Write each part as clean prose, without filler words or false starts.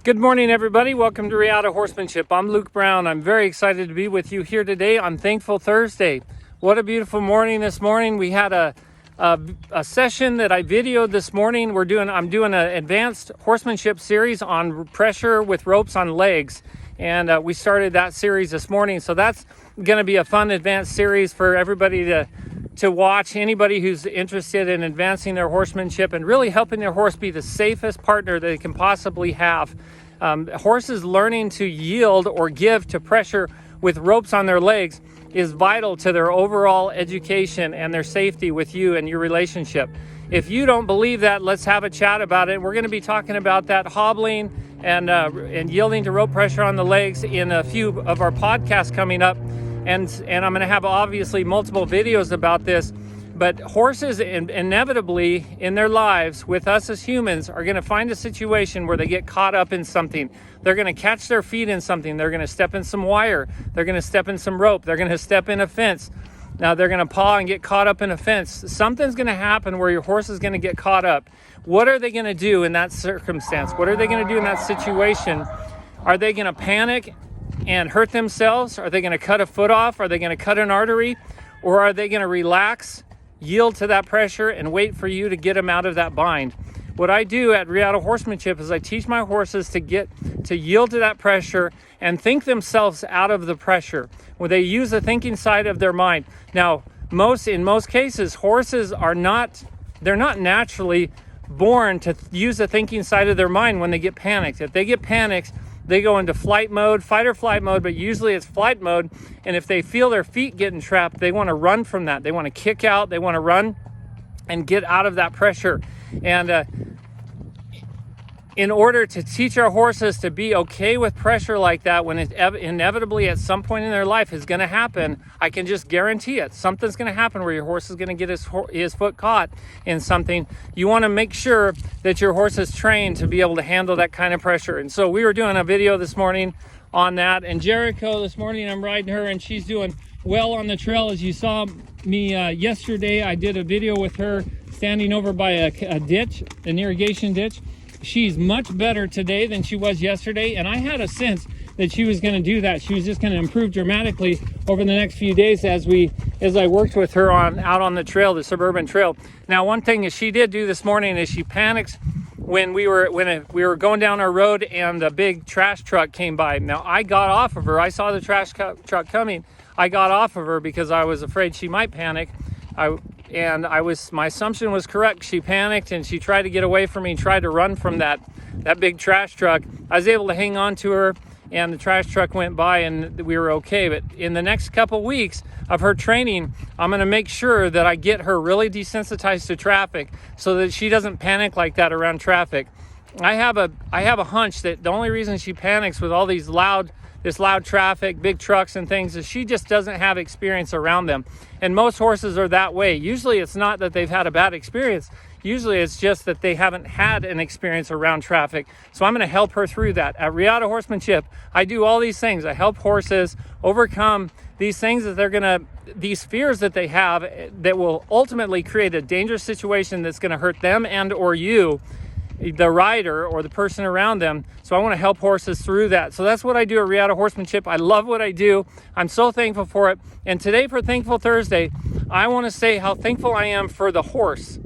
Good morning, everybody. Welcome to Reality Horsemanship. I'm Luke Brown. I'm very excited to be with you here today on Thankful Thursday. What a beautiful morning this morning. We had a session that I videoed this morning. I'm doing an advanced horsemanship series on pressure with ropes on legs. And we started that series this morning. So that's going to be a fun advanced series for everybody to watch. Anybody who's interested in advancing their horsemanship and really helping their horse be the safest partner they can possibly have. Horses learning to yield or give to pressure with ropes on their legs is vital to their overall education and their safety with you and your relationship. If you don't believe that, let's have a chat about it. We're going to be talking about that hobbling and yielding to rope pressure on the legs in a few of our podcasts coming up. And I'm going to have obviously multiple videos about this. But horses inevitably in their lives with us as humans are going to find a situation where they get caught up in something. They're going to catch their feet in something. They're going to step in some wire. They're going to step in some rope. They're going to step in a fence. Now they're going to paw and get caught up in a fence. Something's going to happen where your horse is going to get caught up. What are they going to do in that circumstance? What are they going to do in that situation? Are they going to panic and hurt themselves? Are they going to cut a foot off? Are they going to cut an artery? Or are they going to relax, yield to that pressure, and wait for you to get them out of that bind? What I do at Reality Horsemanship is I teach my horses to yield to that pressure and think themselves out of the pressure, where they use the thinking side of their mind. Now, in most cases, horses they're not naturally born to use the thinking side of their mind when they get panicked. If they get panicked, they go into fight or flight mode, but usually it's flight mode. And if they feel their feet getting trapped, they want to run from that. They want to kick out, they want to run and get out of that pressure. And in order to teach our horses to be okay with pressure like that, when it inevitably at some point in their life is going to happen, I can just guarantee it. Something's going to happen where your horse is going to get his foot caught in something. You want to make sure that your horse is trained to be able to handle that kind of pressure. And so we were doing a video this morning on that. And Jericho, this morning I'm riding her and she's doing well on the trail. As you saw me yesterday, I did a video with her standing over by a ditch, an irrigation ditch. She's much better today than she was yesterday, and I had a sense that she was going to do that. She was just going to improve dramatically over the next few days as I worked with her out on the trail, the suburban trail. Now, one thing that she did do this morning is she panicked when we were going down our road and a big trash truck came by. Now, I got off of her. I saw the trash truck coming. I got off of her because I was afraid she might panic. My assumption was correct. She panicked and she tried to get away from me and tried to run from that big trash truck. I was able to hang on to her and the trash truck went by and we were okay. But in the next couple weeks of her training, I'm going to make sure that I get her really desensitized to traffic so that she doesn't panic like that around traffic. I have a hunch that the only reason she panics with all this loud traffic, big trucks and things, is she just doesn't have experience around them. And most horses are that way. Usually it's not that they've had a bad experience. Usually it's just that they haven't had an experience around traffic. So I'm going to help her through that. At Reality Horsemanship, I do all these things. I help horses overcome these things these fears that they have that will ultimately create a dangerous situation that's going to hurt them and or you, the rider or the person around them. So I want to help horses through that. So that's what I do at Reality Horsemanship. I love what I do. I'm so thankful for it. And today for Thankful Thursday, I want to say how thankful I am for the horse.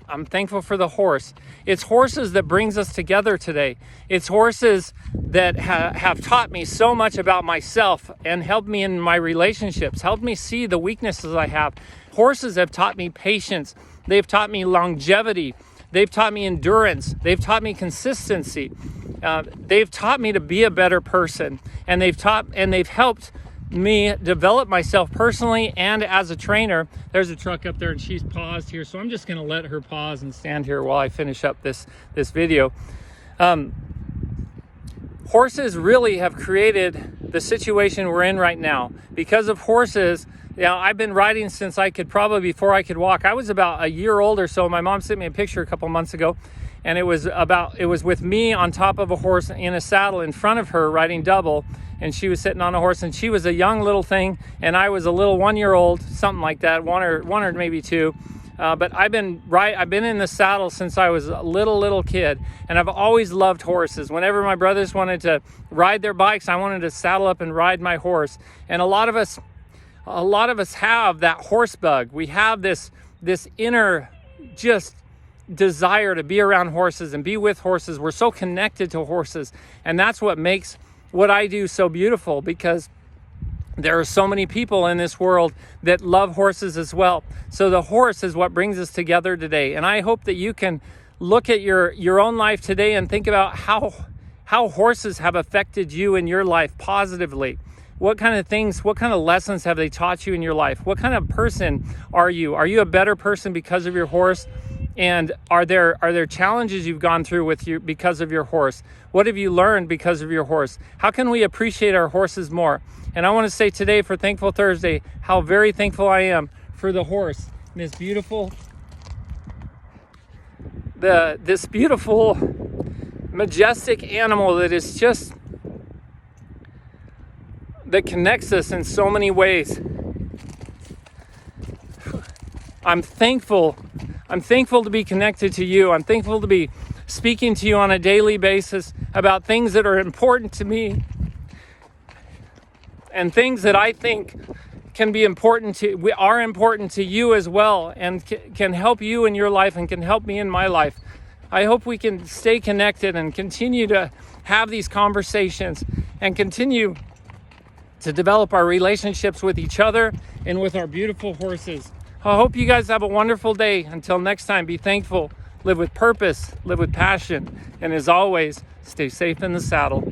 I'm thankful for the horse. It's horses that brings us together today. It's horses that have taught me so much about myself and helped me in my relationships, helped me see the weaknesses I have. Horses have taught me patience. They've taught me longevity. They've taught me endurance. They've taught me consistency. They've taught me to be a better person. And they've helped me develop myself personally and as a trainer. There's a truck up there and she's paused here. So I'm just going to let her pause and stand here while I finish up this video. Horses really have created the situation we're in right now. Because of horses, I've been riding since before I could walk. I was about a year old or so. My mom sent me a picture a couple months ago, and it was with me on top of a horse in a saddle in front of her riding double, and she was sitting on a horse, and she was a young little thing, and I was a little 1-year-old, something like that, one or maybe two. But I've been in the saddle since I was a little kid, and I've always loved horses. Whenever my brothers wanted to ride their bikes, I wanted to saddle up and ride my horse. And a lot of us have that horse bug. We have this inner just desire to be around horses and be with horses. We're so connected to horses, and that's what makes what I do so beautiful, because there are so many people in this world that love horses as well. So the horse is what brings us together today. And I hope that you can look at your own life today and think about how horses have affected you in your life positively. What kind of lessons have they taught you in your life? What kind of person are you? Are you a better person because of your horse? And are there challenges you've gone through because of your horse? What have you learned because of your horse? How can we appreciate our horses more? And I want to say today, for Thankful Thursday, how very thankful I am for the horse, this beautiful, majestic animal that connects us in so many ways. I'm thankful to be connected to you. I'm thankful to be speaking to you on a daily basis about things that are important to me, and things that I think are important to you as well, and can help you in your life and can help me in my life. I hope we can stay connected and continue to have these conversations and continue to develop our relationships with each other and with our beautiful horses. I hope you guys have a wonderful day. Until next time, be thankful, live with purpose, live with passion, and as always, stay safe in the saddle.